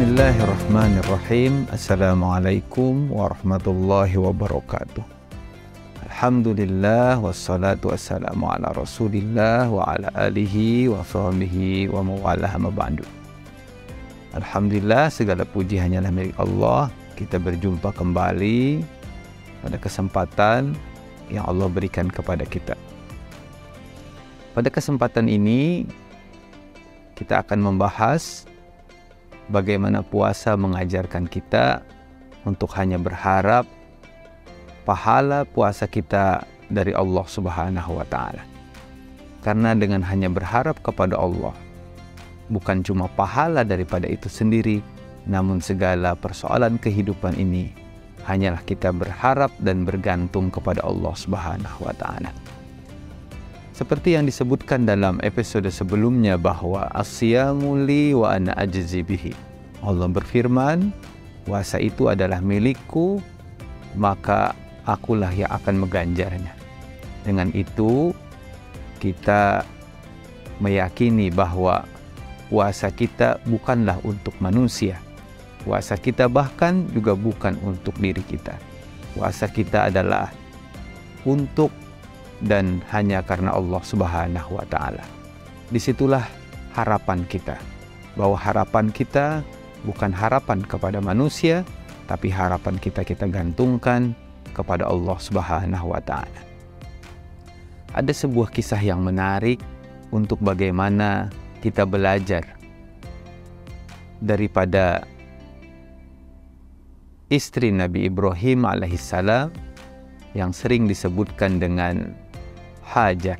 Bismillahirrahmanirrahim. Assalamualaikum warahmatullahi wabarakatuh. Alhamdulillah wassalatu wassalamu ala rasulillah wa ala alihi wa sahbihi wa mawalah ma ba'du. Alhamdulillah, segala puji hanyalah milik Allah. Kita berjumpa kembali pada kesempatan yang Allah berikan kepada kita. Pada kesempatan ini kita akan membahas bagaimana puasa mengajarkan kita untuk hanya berharap pahala puasa kita dari Allah Subhanahu wa Ta'ala. Karena dengan hanya berharap kepada Allah, bukan cuma pahala daripada itu sendiri, namun segala persoalan kehidupan ini hanyalah kita berharap dan bergantung kepada Allah Subhanahu wa Ta'ala. Seperti yang disebutkan dalam episode sebelumnya bahwa as-siyamu li wa ana ajzi bihi. Allah berfirman, puasa itu adalah milikku, maka akulah yang akan mengganjarnya. Dengan itu kita meyakini bahwa puasa kita bukanlah untuk manusia. Puasa kita bahkan juga bukan untuk diri kita. Puasa kita adalah untuk dan hanya karena Allah Subhanahu wa Ta'ala. Disitulah harapan kita, bahwa harapan kita bukan harapan kepada manusia, tapi harapan kita gantungkan kepada Allah Subhanahu wa Ta'ala. Ada sebuah kisah yang menarik untuk bagaimana kita belajar daripada istri Nabi Ibrahim alaihissalam yang sering disebutkan dengan Hajar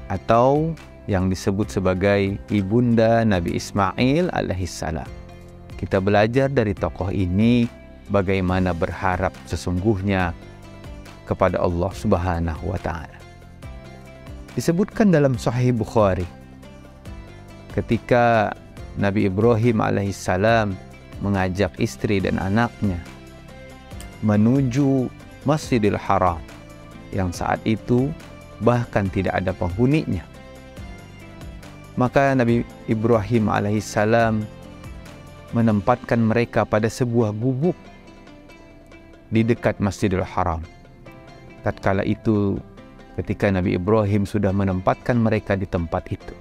atau yang disebut sebagai ibunda Nabi Ismail alaihissalam. Kita belajar dari tokoh ini bagaimana berharap sesungguhnya kepada Allah Subhanahu wa Ta'ala. Disebutkan dalam Sahih Bukhari ketika Nabi Ibrahim alaihissalam mengajak istri dan anaknya menuju Masjidil Haram yang saat itu bahkan tidak ada penghuninya. Maka Nabi Ibrahim alaihissalam menempatkan mereka pada sebuah gubuk di dekat Masjidil Haram. Tatkala itu, ketika Nabi Ibrahim sudah menempatkan mereka di tempat itu,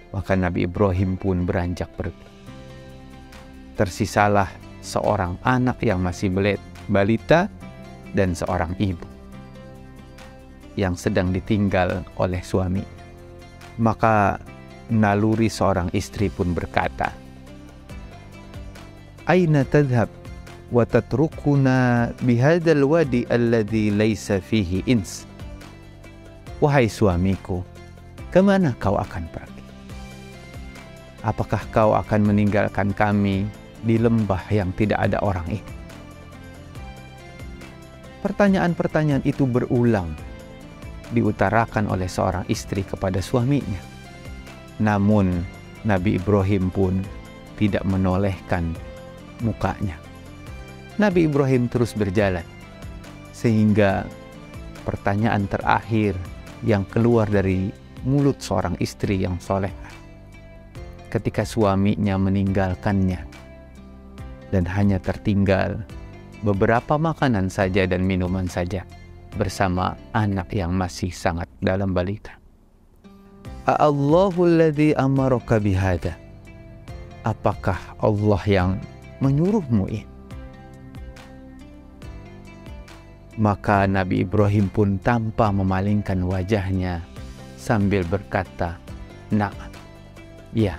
maka Nabi Ibrahim pun beranjak pergi. Tersisalah seorang anak yang masih balita dan seorang ibu yang sedang ditinggal oleh suami. Maka naluri seorang istri pun berkata, "Aina tadhhab wa tatrukuna bihadzal wadi alladhi laysa fihi ins?" Wahai suamiku, kemana kau akan pergi? Apakah kau akan meninggalkan kami di lembah yang tidak ada orang ini? Pertanyaan-pertanyaan itu berulang diutarakan oleh seorang istri kepada suaminya. Namun Nabi Ibrahim pun tidak menolehkan mukanya. Nabi Ibrahim terus berjalan sehingga pertanyaan terakhir yang keluar dari mulut seorang istri yang solehah ketika suaminya meninggalkannya dan hanya tertinggal beberapa makanan saja dan minuman saja bersama anak yang masih sangat dalam balita. A'allahu alladhi amaraka bihada. Apakah Allah yang menyuruhmu ini? Maka Nabi Ibrahim pun tanpa memalingkan wajahnya sambil berkata, "Na'am." Ya.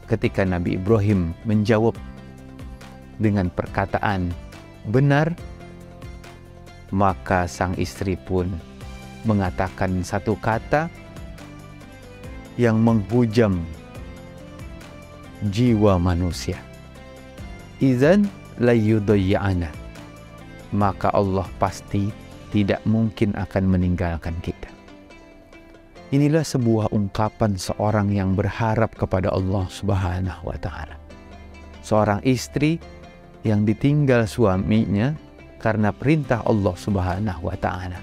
Ketika Nabi Ibrahim menjawab dengan perkataan benar, maka sang istri pun mengatakan satu kata yang menghujam jiwa manusia. Idzan la yudayyana. Maka Allah pasti tidak mungkin akan meninggalkan kita. Inilah sebuah ungkapan seorang yang berharap kepada Allah Subhanahu wa Ta'ala. Seorang istri yang ditinggal suaminya karena perintah Allah Subhanahu wa Ta'ala,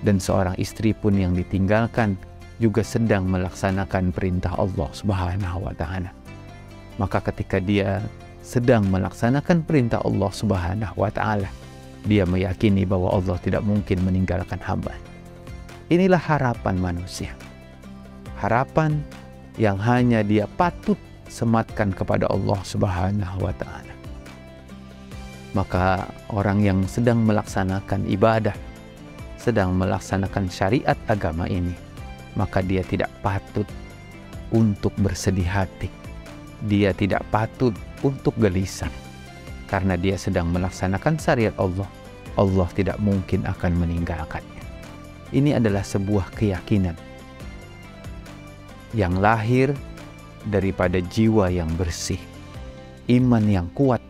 dan seorang istri pun yang ditinggalkan juga sedang melaksanakan perintah Allah Subhanahu wa Ta'ala. Maka ketika dia sedang melaksanakan perintah Allah Subhanahu wa Ta'ala, dia meyakini bahwa Allah tidak mungkin meninggalkan hamba. Inilah harapan manusia, harapan yang hanya dia patut sematkan kepada Allah Subhanahu wa Ta'ala. Maka orang yang sedang melaksanakan ibadah, sedang melaksanakan syariat agama ini, maka dia tidak patut untuk bersedih hati. Dia tidak patut untuk gelisah, karena dia sedang melaksanakan syariat Allah. Allah tidak mungkin akan meninggalkannya. Ini adalah sebuah keyakinan yang lahir daripada jiwa yang bersih, iman yang kuat.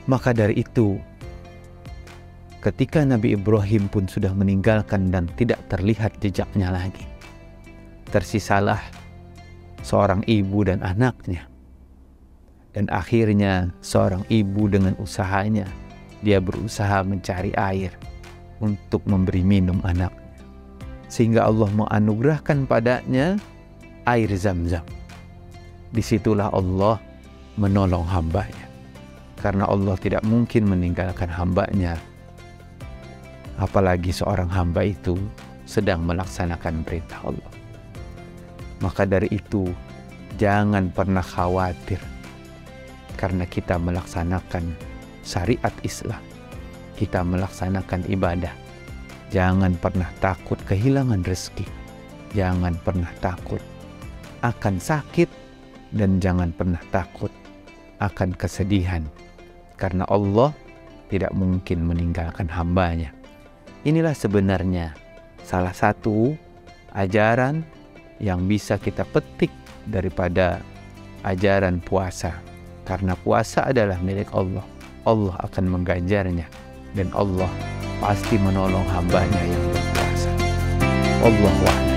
Maka dari itu, ketika Nabi Ibrahim pun sudah meninggalkan dan tidak terlihat jejaknya lagi, tersisalah seorang ibu dan anaknya. Dan akhirnya seorang ibu dengan usahanya, dia berusaha mencari air untuk memberi minum anaknya. Sehingga Allah menganugerahkan padanya air Zam-Zam. Disitulah Allah menolong hambanya. Karena Allah tidak mungkin meninggalkan hambanya. Apalagi seorang hamba itu sedang melaksanakan perintah Allah. Maka dari itu, jangan pernah khawatir karena kita melaksanakan syariat Islam, kita melaksanakan ibadah. Jangan pernah takut kehilangan rezeki, jangan pernah takut akan sakit, dan jangan pernah takut akan kesedihan, karena Allah tidak mungkin meninggalkan hambanya. Inilah sebenarnya salah satu ajaran yang bisa kita petik daripada ajaran puasa. Karena puasa adalah milik Allah. Allah akan mengganjarnya. Dan Allah pasti menolong hambanya yang berpuasa. Allahu a'lam.